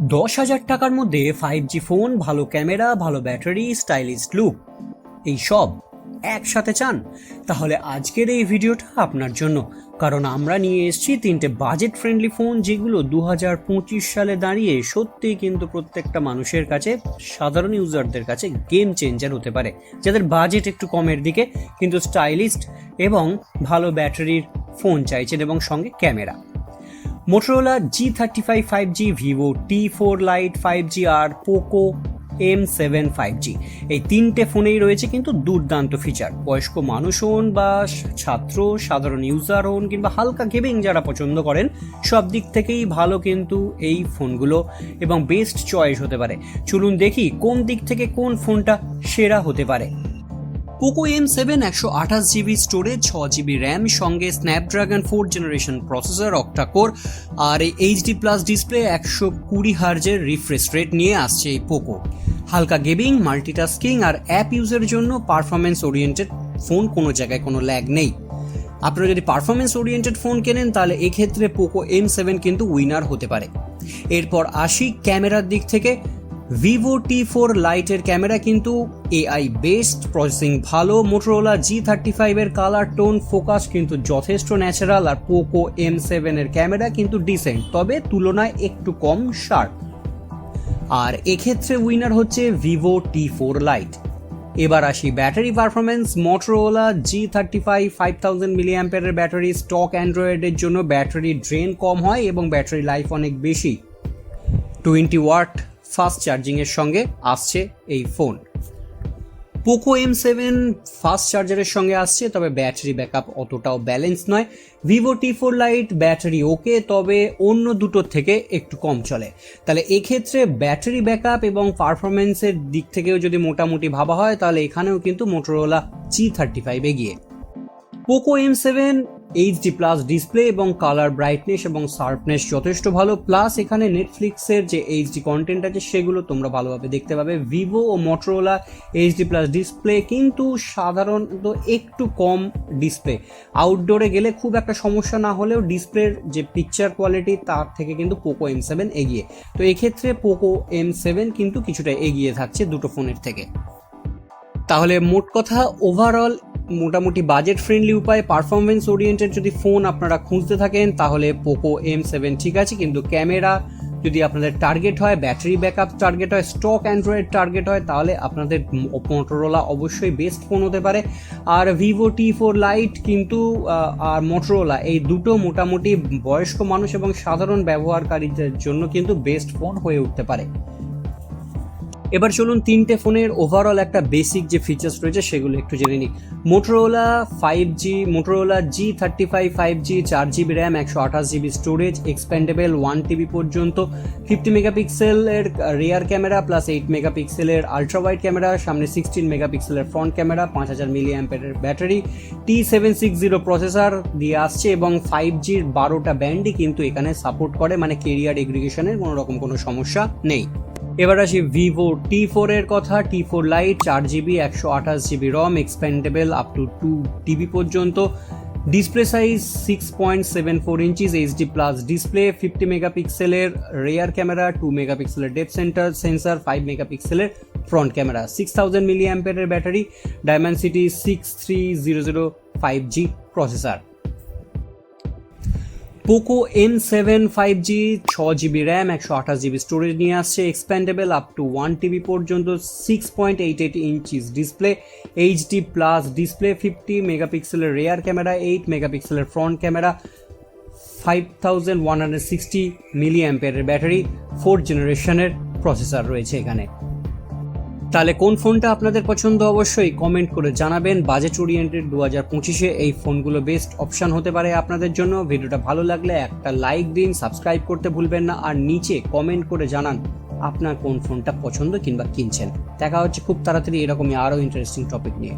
10,000 টাকার মধ্যে 5G phone, ভালো ক্যামেরা, ভালো ব্যাটারি, স্টাইলিশ লুক এই সব একসাথে চান? তাহলে আজকের এই ভিডিওটা আপনার জন্য, কারণ আমরা নিয়ে এসেছি তিনটে বাজেট ফ্রেন্ডলি ফোন যেগুলো 2025 সালে দাঁড়িয়ে সত্যিই কিন্তু প্রত্যেকটা মানুষের কাছে, সাধারণ ইউজারদের কাছে গেম চেঞ্জার হতে পারে, যাদের বাজেট একটু কমের দিকে কিন্তু স্টাইলিস্ট এবং ভালো ব্যাটারির ফোন চাইছেন এবং সঙ্গে camera. Motorola G35 5G, Vivo T4 Lite 5G আর Poco M7 5G, এই তিনটে ফোনেই রয়েছে কিন্তু দুর্দান্ত ফিচার। বয়স্ক মানুষ হন বা ছাত্র, সাধারণ ইউজার হন কিংবা হালকা গেমিং যারা পছন্দ করেন, সব দিক থেকেই ভালো কিন্তু এই ফোনগুলো এবং বেস্ট চয়েস হতে পারে। চলুন দেখি কোন দিক থেকে কোন ফোনটা সেরা হতে পারে। Poco M7 128GB storage, 6GB RAM, সঙ্গে Snapdragon 4th generation processor, octa core আর এই HD+ ডিসপ্লে, 120 হার্জের রিফ্রেশ রেট নিয়ে আসছে এই পোকো। হালকা গেমিং, মাল্টিটাস্কিং আর অ্যাপ ইউজের জন্য পারফরমেন্স ওরিয়েন্টেড ফোন, কোনো জায়গায় কোনো ল্যাগ নেই। আপনারা যদি পারফরমেন্স ওরিয়েন্টেড ফোন কেনেন তাহলে এক্ষেত্রে পোকো M7 কিন্তু উইনার হতে পারে। এরপর আসি ক্যামেরার দিক থেকে। ভিভো T4 Lite এর ক্যামেরা কিন্তু AI বেসড, প্রসেসিং ভালো। মোটরোলা G35 এর কালার টোন ফোকাস কিন্তু যথেষ্ট ন্যাচারাল, আর পোকো M7 এর ক্যামেরা কিন্তু ডিসেন্ট, তবে তুলনায় একটু কম শার্প। আর এক্ষেত্রে উইনার হচ্ছে ভিভো T4 Lite। এবার আসি battery performance. Motorola G35 5000 mAh এর ব্যাটারি, স্টক অ্যান্ড্রয়েডের জন্য ব্যাটারি ড্রেন কম হয় এবং ব্যাটারি লাইফ অনেক বেশি। 20 ওয়াট ফাস্ট চার্জিংয়ের সঙ্গে আসছে এই ফোন। পোকো M7 ফাস্ট চার্জারের সঙ্গে আসছে, তবে ব্যাটারি ব্যাকআপ অতটাও ব্যালেন্স নয়। ভিভো T4 Lite ব্যাটারি ওকে, তবে অন্য দুটোর থেকে একটু কম চলে। তাহলে এক্ষেত্রে ব্যাটারি ব্যাকআপ এবং পারফরমেন্সের দিক থেকেও যদি মোটামুটি ভাবা হয় তাহলে এখানেও কিন্তু মোটরোলা G35 এগিয়ে। পোকো M7 HD+ ডিসপ্লে এবং কালার ব্রাইটনেস এবং শার্পনেস যথেষ্ট ভালো, প্লাস এখানে নেটফ্লিক্সের যে HD কন্টেন্ট আছে সেগুলো তোমরা ভালোভাবে দেখতে পাবে। ভিভো ও মোটরোলা HD+ ডিসপ্লে কিন্তু সাধারণত একটু কম ডিসপ্লে, আউটডোরে গেলে খুব একটা সমস্যা না হলেও ডিসপ্লের যে পিকচার কোয়ালিটি তার থেকে কিন্তু পোকো M7 এগিয়ে। তো এক্ষেত্রে পোকো M7 কিন্তু কিছুটা এগিয়ে থাকছে দুটো ফোনের থেকে। তাহলে মোট কথা ওভারঅল মোটামুটি বাজেট ফ্রেন্ডলি উপায়, পারফরমেন্স ওরিয়েন্টেড যদি ফোন আপনারা খুঁজতে থাকেন তাহলে পোকো M7 ঠিক আছে, কিন্তু ক্যামেরা যদি আপনাদের টার্গেট হয়, ব্যাটারি ব্যাকআপ টার্গেট হয়, স্টক অ্যান্ড্রয়েড টার্গেট হয়, তাহলে আপনাদের মোটরোলা অবশ্যই বেস্ট ফোন হতে পারে। আর ভিভো T4 Lite কিন্তু আর মোটরোলা এই দুটো মোটামুটি বয়স্ক মানুষ এবং সাধারণ ব্যবহারকারীদের জন্য কিন্তু বেস্ট ফোন হয়ে উঠতে পারে। এবার চলুন তিনটে ফোনের ওভারঅল একটা বেসিক যে ফিচার্স রয়েছে সেগুলো একটু জেনে নিই। Motorola G35 5G, 4GB RAM, 128GB storage, expandable 1TB পর্যন্ত, 50 মেগাপিক্সেলের রিয়ার ক্যামেরা প্লাস 8 মেগাপিক্সেলের আলট্রা ওয়াইড ক্যামেরা, সামনে 16 মেগাপিক্সেলের ফ্রন্ট ক্যামেরা, 5000 mAh এর ব্যাটারি, T760 প্রসেসর দিয়ে আসছে এবং 5Gর 12টা ব্যান্ডই কিন্তু এখানে সাপোর্ট করে, মানে কেরিয়ার এগ্রিগেশনের কোনো সমস্যা নেই। এবার আসি ভিভো T4 এর কথা। T4 Lite 4GB 128GB ROM, expandable up to 2TB পর্যন্ত, display size 6.74 inches, HD+ display, 50 মেগাপিক্সেলের রিয়ার ক্যামেরা, 2 মেগাপিক্সেলের ডেপথ সেন্সর, 5 মেগাপিক্সেলের ফ্রন্ট ক্যামেরা, 6000 mAh এর battery, Dimensity 6300 5G processor. Poco M7 5G 6GB RAM, 128GB storage নিয়ে আসছে, expandable up to 1TB পর্যন্ত, 6.88 inches display, HD+ display, 50 মেগাপিক্সেলের rear camera, 8 মেগাপিক্সেলের front camera, 5160 mAh এর battery, 4th জেনারেশনের processor রয়েছে এখানে। তাহলে কোন ফোনটা আপনাদের পছন্দ অবশ্যই কমেন্ট করে জানাবেন। বাজেট ওরিয়েন্টেড 2025-এ এই ফোনগুলো বেস্ট অপশান হতে পারে আপনাদের জন্য। ভিডিওটা ভালো লাগলে একটা লাইক দিন, সাবস্ক্রাইব করতে ভুলবেন না, আর নিচে কমেন্ট করে জানান আপনার কোন ফোনটা পছন্দ কিংবা কিনছেন। দেখা হচ্ছে খুব তাড়াতাড়ি এরকমই আরও ইন্টারেস্টিং টপিক নিয়ে।